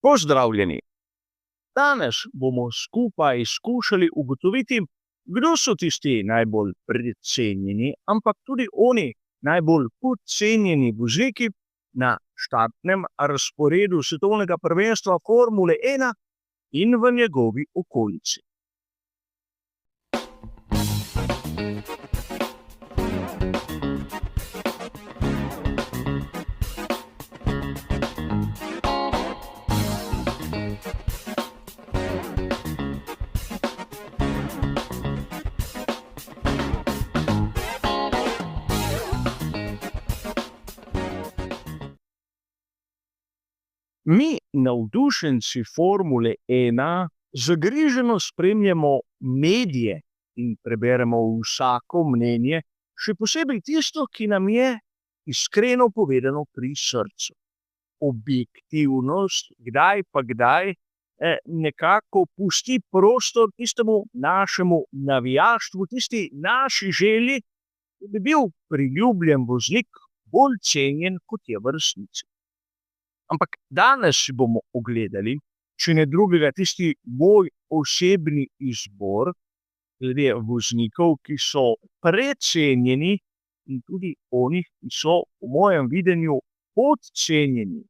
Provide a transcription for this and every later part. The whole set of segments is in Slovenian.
Pozdravljeni! Danes bomo skupaj skušali ugotoviti, kdo so tisti najbolj precenjeni, ampak tudi oni najbolj podcenjeni vozniki na štartnem razporedu svetovnega prvenstva Formule 1 in v njegovi okolici. Mi, navdušenci Formule 1, zagriženo spremljamo medije in preberemo vsako mnenje, še posebej tisto, ki nam je iskreno povedano pri srcu. Objektivnost, kdaj pa kdaj, nekako pusti prostor tistemu našemu navijaštvu, tisti naši želji, da bi bil priljubljen voznik bolj cenjen, kot je v resnici. Ampak danes si bomo ogledali, če ne drugega, tisti moj osebni izbor glede voznikov, ki so precenjeni, in tudi onih, ki so po mojem videnju podcenjeni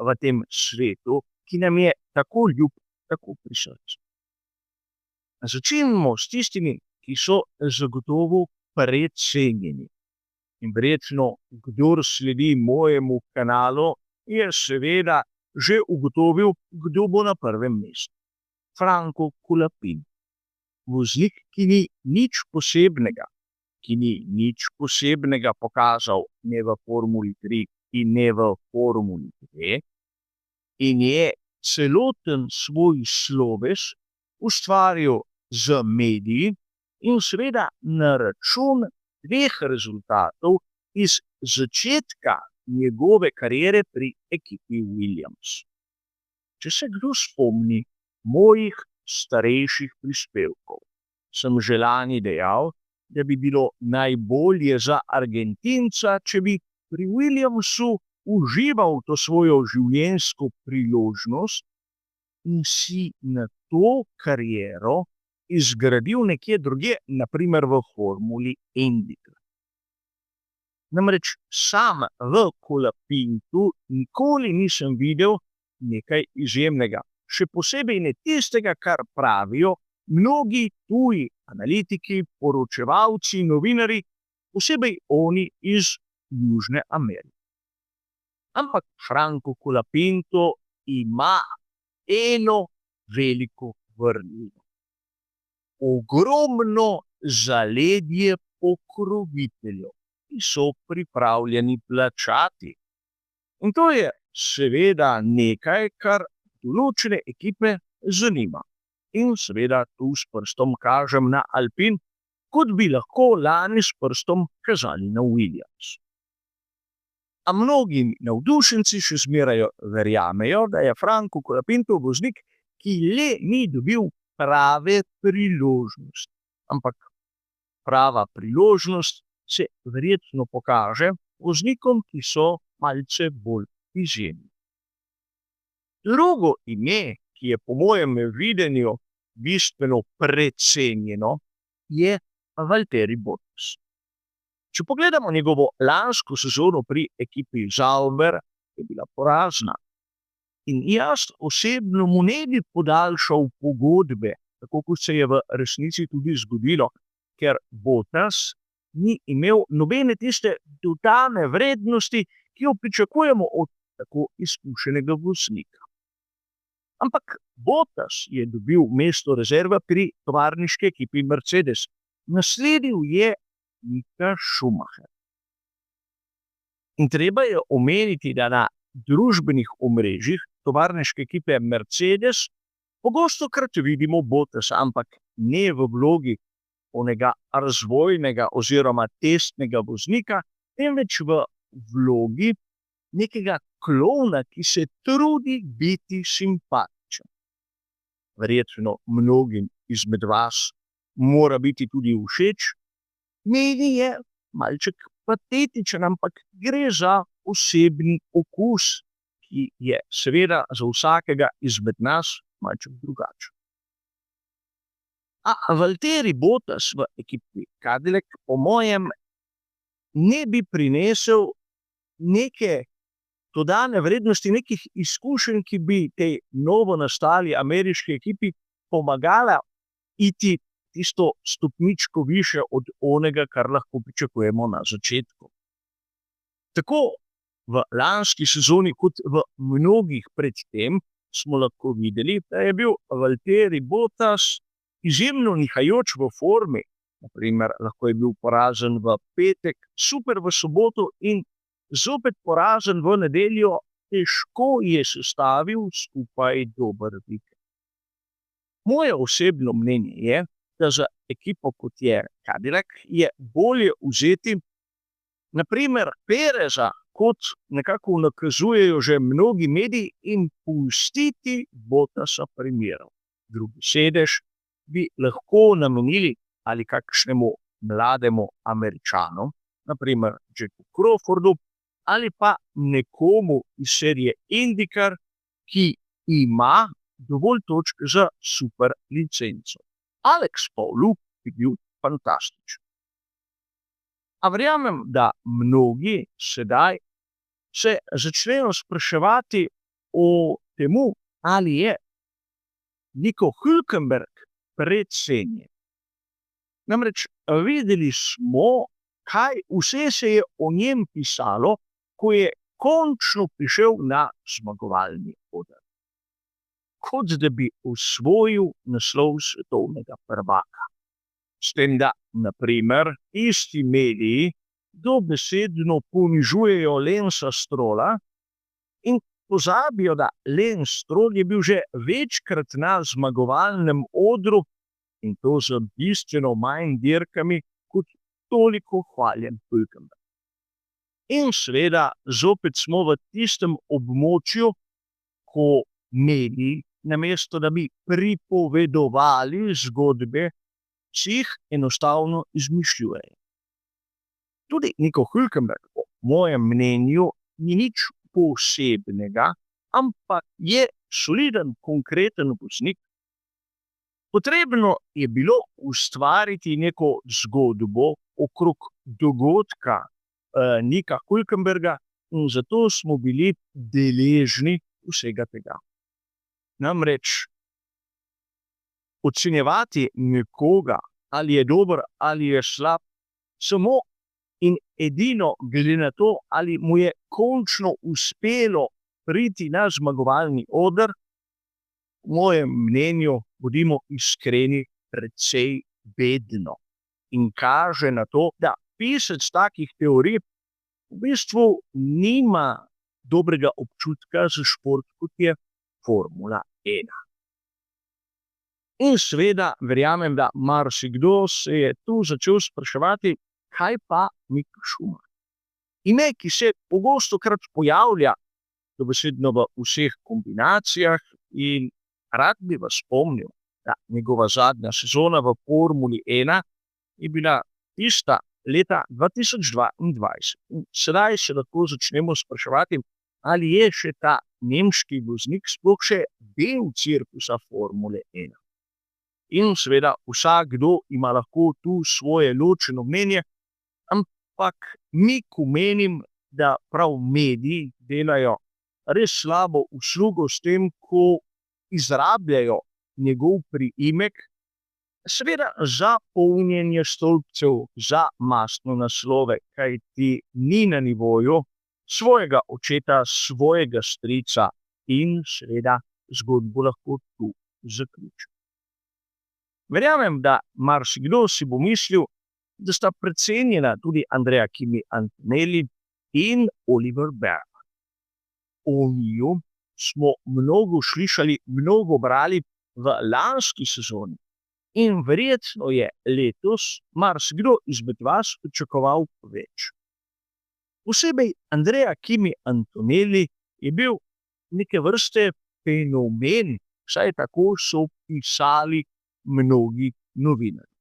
v tem svetu, ki nam je tako ljub, tako pri srcu. Začnimo s tistimi, ki so zagotovo precenjeni. In verjetno, kdor sledi mojemu kanalu, je seveda že ugotovil, kdo bo na prvem mestu. Franco Colapinto. Voznik, ki ni nič posebnega pokazal ne v Formuli 3 in ne v Formuli 2, in je celoten svoj sloves ustvaril z mediji in seveda na račun dveh rezultatov iz začetka njegove kariere pri ekipi Williams. Če se kdo spomni mojih starejših prispevkov, sem že lani dejal, da bi bilo najbolje za Argentinca, če bi pri Williamsu užival to svojo življenjsko priložnost in si na to kariero izgradil nekje drugje, na primer v Formuli IndyCar. Namreč sam v Colapintu nikoli nisem videl nekaj izjemnega, še posebej ne tistega, kar pravijo mnogi tuji analitiki, poročevalci, novinarji, posebej oni iz Južne Amerike. Ampak Franco Colapinto ima eno veliko vrlino. Ogromno zaledje pokroviteljev, ki so pripravljeni plačati. In to je seveda nekaj, kar določene ekipe zanima. In seveda tu s prstom kažem na Alpine, kot bi lahko lani s prstom kazali na Williams. A mnogi navdušenci še zmeraj verjamejo, da je Franco Colapinto voznik, ki le ni dobil prave priložnosti. Ampak prava priložnost se verjetno pokaže voznikom, ki so malce bolj izjemni. Drugo ime, ki je po mojem videnju bistveno precenjeno, je Valtteri Bottas. Če pogledamo njegovo lansko sezono pri ekipi Sauber, je bila porazna. In jaz osebno mu ne bi podaljšal pogodbe, tako kot se je v resnici tudi zgodilo, ker Bottas ni imel nobene tiste dodane vrednosti, ki jo pričakujemo od tako izkušenega voznika. Ampak Bottas je dobil mesto rezerve pri tovarniški ekipi Mercedes. Nasledil je Mika Schumacher. In treba je omeniti, da na družbenih omrežjih tovarniške ekipe Mercedes pogostokrat vidimo Bottasa, ampak ne v vlogi onega razvojnega oziroma testnega voznika, temveč v vlogi nekega klovna, ki se trudi biti simpatičen. Verjetno mnogim izmed vas mora biti tudi všeč. Meni je malček patetičen, ampak gre za osebni okus, ki je seveda za vsakega izmed nas malček drugačen. A Valtteri Bottas v ekipi Cadillac po mojem ne bi prinesel neke dodane vrednosti, nekih izkušenj, ki bi tej novo nastali ameriški ekipi pomagala iti tisto stopničko više od onega, kar lahko pričakujemo na začetku. Tako v lanski sezoni kot v mnogih pred tem smo lahko videli, da je bil Valtteri Bottas izjemno nihajoč v formi. Naprimer, lahko je bil poražen v petek, super v soboto in zopet poražen v nedeljo, težko je sestavil skupaj dober vikend. Moje osebno mnenje je, da za ekipo, kot je Cadillac, je bolje vzeti naprimer Pereza, kot nekako nakazujejo že mnogi mediji, in pustiti Bottasa pri miru. Drugi sedež bi lahko namenili ali kakšnemu mlademu Američanu, naprimer Jacku Crawfordu, ali pa nekomu iz serije IndyCar, ki ima dovolj točk za super licenco. Alex Paulu bi bil fantastičen. A verjamem, da mnogi sedaj se začnejo spraševati o temu, ali je Nico Hülkenberg precenjen. Namreč videli smo, kaj vse se je o njem pisalo, ko je končno prišel na zmagovalni oder. Kot da bi osvojil naslov svetovnega prvaka. S tem, da, naprimer, isti mediji dobesedno ponižujejo Lensa Strolla in pozabijo, da Lens Stroll je bil že večkrat na zmagovalnem odru, in to z bistveno manj dirkami kot toliko hvaljen Hülkenberg. In seveda zopet smo v tistem območju, ko mediji, namesto da bi pripovedovali zgodbe, si jih enostavno izmišljujejo. Tudi Nico Hülkenberg, po mojem mnenju, ni nič posebnega, ampak je soliden, konkreten voznik. Potrebno je bilo ustvariti neko zgodbo okrog dogodka Nika Hülkenberga in zato smo bili deležni vsega tega. Namreč ocenjevati nekoga, ali je dober ali je slab, samo in edino glede na to, ali mu je končno uspelo priti na zmagovalni oder, po mojem mnenju, bodimo iskreni, precej bedno. In kaže na to, da pisec takih teorij v bistvu nima dobrega občutka za šport, kot je Formula 1. In seveda verjamem, da marsikdo se je tu začel spraševati, kaj pa Mick Schumacher. Ime, ki se pogostokrat pojavlja dobesedno v vseh kombinacijah, in rad bi vas spomnil, da njegova zadnja sezona v Formuli 1 je bila tista leta 2022. In sedaj se lahko začnemo spraševati, ali je še ta nemški voznik sploh še del cirkusa Formule 1. In seveda vsakdo ima lahko tu svoje ločeno mnenje, ampak menim, da prav mediji delajo res slabo uslugo s tem, ko izrabljajo njegov priimek, seveda za polnjenje stolpcev, za mastne naslove, kajti ni na nivoju svojega očeta, svojega strica, in seveda zgodbo lahko tu zaključim. Verjamem, da marsikdo si bo mislil, da sta precenjena tudi Andrea Kimi Antonelli in Oliver Bergman. O njiju smo mnogo slišali, mnogo brali v lanski sezoni in verjetno je letos marsikdo izmed vas pričakoval več. Posebej Andrea Kimi Antonelli je bil neke vrste fenomen, saj tako so pisali mnogi novinarji.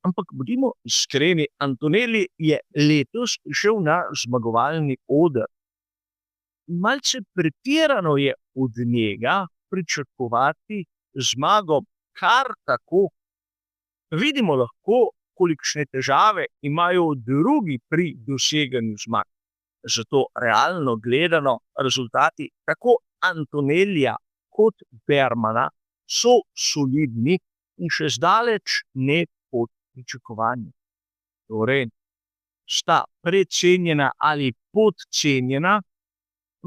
Ampak bodimo iskreni, Antonelli je letos prišel na zmagovalni oder malce pretirano je od njega pričakovati zmago kar tako. Vidimo lahko, kolikšne težave imajo drugi pri doseganju zmag. Zato realno gledano rezultati tako Antonellija kot Bermana so solidni in še zdaleč ne pod pričakovanji. Torej, sta precenjena ali podcenjena?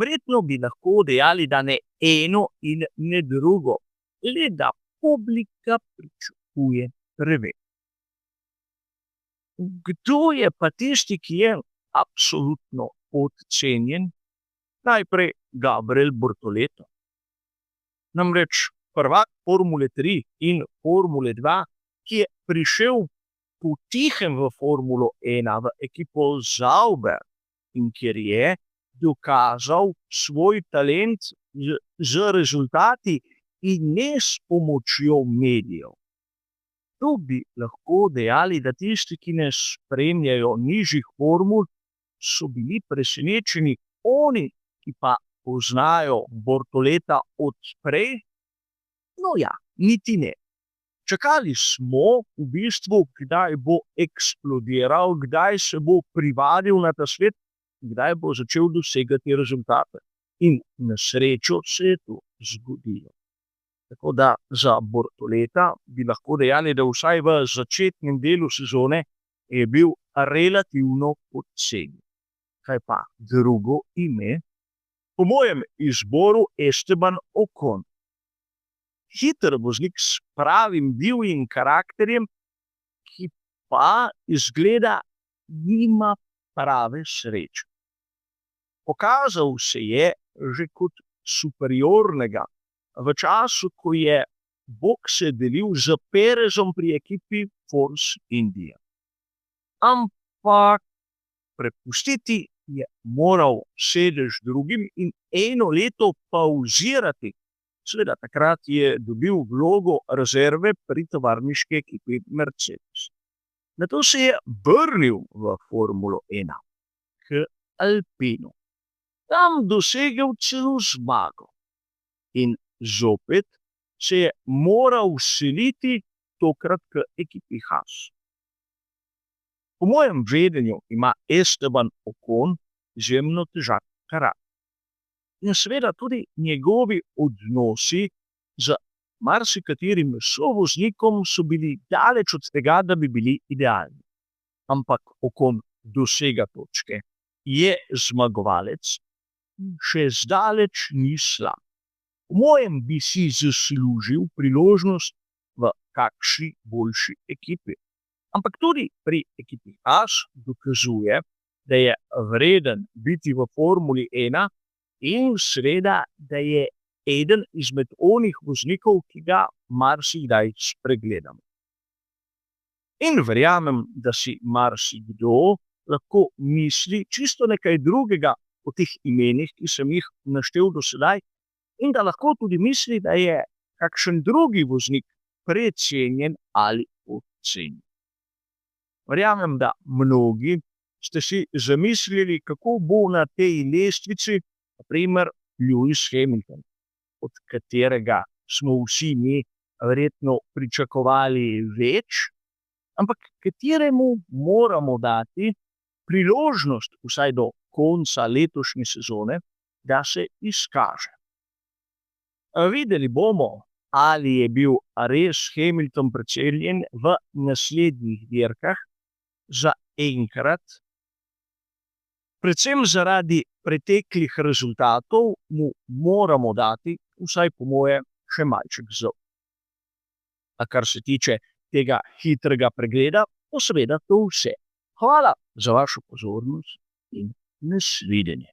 Verjetno bi lahko dejali, da ne eno in ne drugo, le da publika pričakuje preveč. Kdo je pa tisti, ki je absolutno podcenjen? Najprej Gabriel Bortoleto. Namreč prvak Formule 3 in Formule 2, ki je prišel potihem v Formulo 1 v ekipo Sauber in kjer je dokazal svoj talent z rezultati in ne s pomočjo medijev. Tu bi lahko dejali, da tisti, ki ne spremljajo nižjih formul, so bili presenečeni, oni, ki pa poznajo Bortoleta od prej, no ja, niti ne. Čakali smo v bistvu, kdaj bo eksplodiral, kdaj se bo privadil na ta svet, kdaj bo začel dosegati rezultate. In na srečo se je to zgodilo. Tako da za Bortoleta bi lahko dejali, da vsaj v začetnem delu sezone je bil relativno podcenjen. Kaj pa drugo ime? Po mojem izboru Esteban Ocon. Hiter voznik s pravim divjim karakterjem, ki pa izgleda nima prave sreče. Pokazal se je že kot superiornega v času, ko je bokse delil z Perezom pri ekipi Force India. Ampak prepustiti je moral sedež drugim in eno leto pauzirati. Seveda takrat je dobil vlogo rezerve pri tovarniški ekipi Mercedes. Nato se je vrnil v Formulo 1 k Alpinu. Tam dosegel celo zmago. In zopet se je moral seliti tokrat k ekipi Haas. Po mojem vedenju ima Esteban Ocon izjemno težak karakter. In seveda tudi njegovi odnosi z marsikaterim sovoznikom so bili daleč od tega, da bi bili idealni. Ampak Ocon dosega točke, je zmagovalec, še zdaleč ni slab. Po mojem bi si zaslužil priložnost v kakšni boljši ekipi. Ampak tudi pri ekipi Haas dokazuje, da je vreden biti v Formuli 1 in seveda, da je eden izmed onih voznikov, ki ga marsikdaj spregledamo. In verjamem, da si marsikdo lahko misli čisto nekaj drugega o teh imenih, ki sem jih naštel do sedaj, in da lahko tudi misli, da je kakšen drugi voznik precenjen ali podcenjen. Verjamem, da mnogi ste si zamislili, kako bo na tej lestvici na primer Lewis Hamilton, od katerega smo vsi mi verjetno pričakovali več, ampak kateremu moramo dati priložnost vsaj do konca letošnje sezone, da se izkaže. Videli bomo, ali je bil res Hamilton precenjen v naslednjih dirkah. Za enkrat, predvsem zaradi preteklih rezultatov, mu moramo dati, vsaj po moje, še malček zaupanja. A kar se tiče tega hitrega pregleda, pa seveda to vse. Hvala za vašo pozornost in nasvidenje.